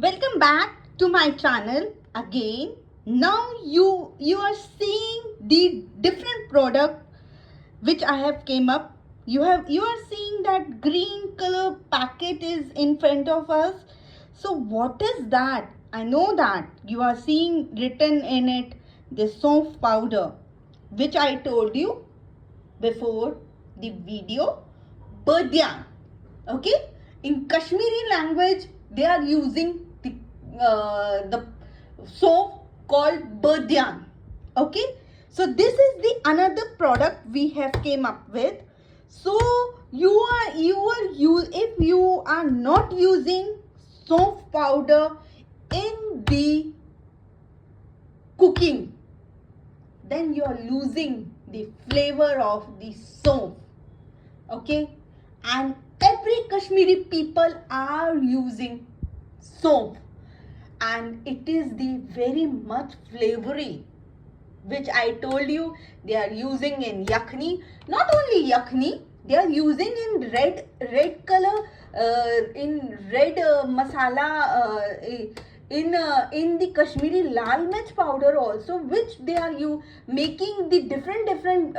Welcome back to my channel again. Now you are seeing the different product which I have came up. You are seeing that green color packet is in front of us. So what is that? I know that you are seeing written in it the soap powder, which I told you before the video, Badyan. Okay, in Kashmiri language they are using the soap called Badyan. Okay, so this is the another product we have came up with. So if you are not using soap powder in the cooking, then you are losing the flavor of the soap. Okay, and every Kashmiri people are using soap, and it is the very much flavory which I told you they are using in yakhni. Not only yakhni, they are using in red color, in red masala, in the Kashmiri lal mirch powder also, which they are making the different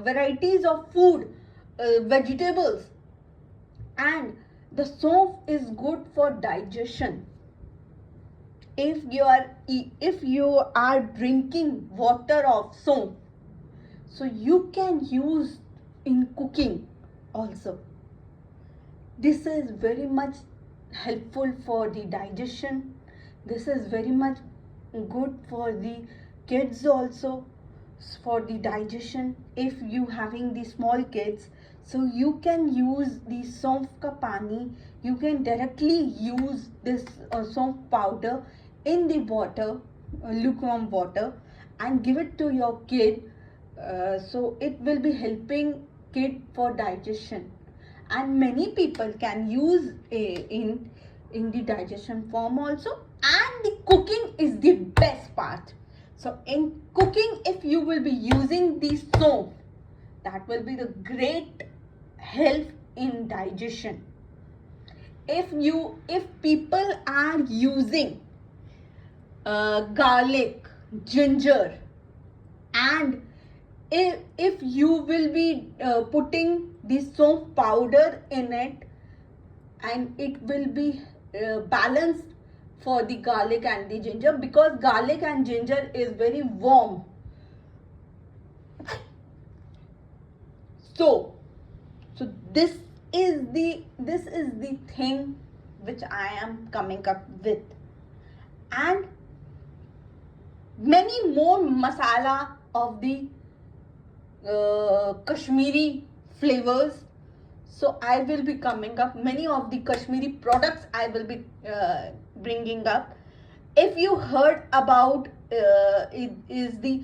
varieties of food, vegetables, and the soap is good for digestion. If you are drinking water of soap, so you can use in cooking also. This is very much helpful for the digestion. This is very much good for the kids also, for the digestion. If you having the small kids, so you can use the soap ka pani. You can directly use this soap powder in the water, lukewarm water, and give it to your kid. So it will be helping kid for digestion, and many people can use in the digestion form also. And the cooking is the best part. So in cooking, if you will be using the soap, that will be the great help in digestion. If people are using garlic, ginger, and if you will be putting the soap powder in it, and it will be balanced for the garlic and the ginger, because garlic and ginger is very warm. So this is the thing which I am coming up with, and many more masala of the Kashmiri flavors. So I will be coming up many of the Kashmiri products I will be bringing up. If you heard about it is the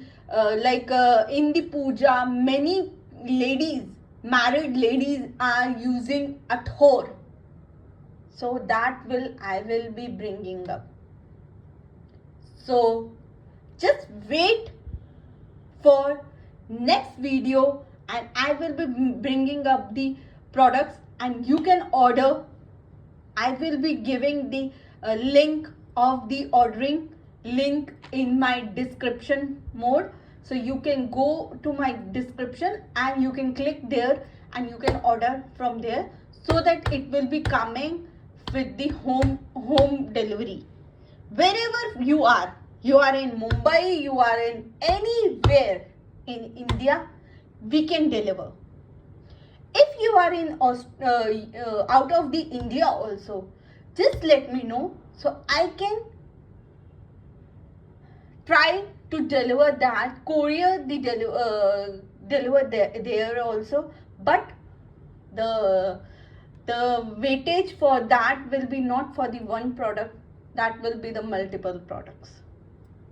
in the puja, many ladies, married ladies, are using athor. So that I will be bringing up. So just wait for next video, and I will be bringing up the products, and you can order. I will be giving the link of the ordering link in my description mode. So you can go to my description and you can click there and you can order from there, so that it will be coming with the home delivery. Wherever you are in Mumbai, you are in anywhere in India, we can deliver. If you are in out of the India also, just let me know, so I can try to deliver that, courier the deliver there also. But the weightage for that will be not for the one product, that will be the multiple products,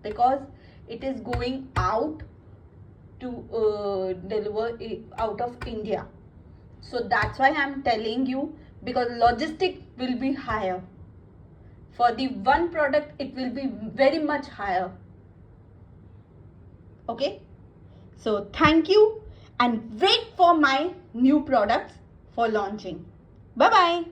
because it is going out to deliver out of India. So that's why I'm telling you, because logistic will be higher. For the one product, it will be very much higher. Okay, so thank you, and wait for my new products for launching. Bye bye.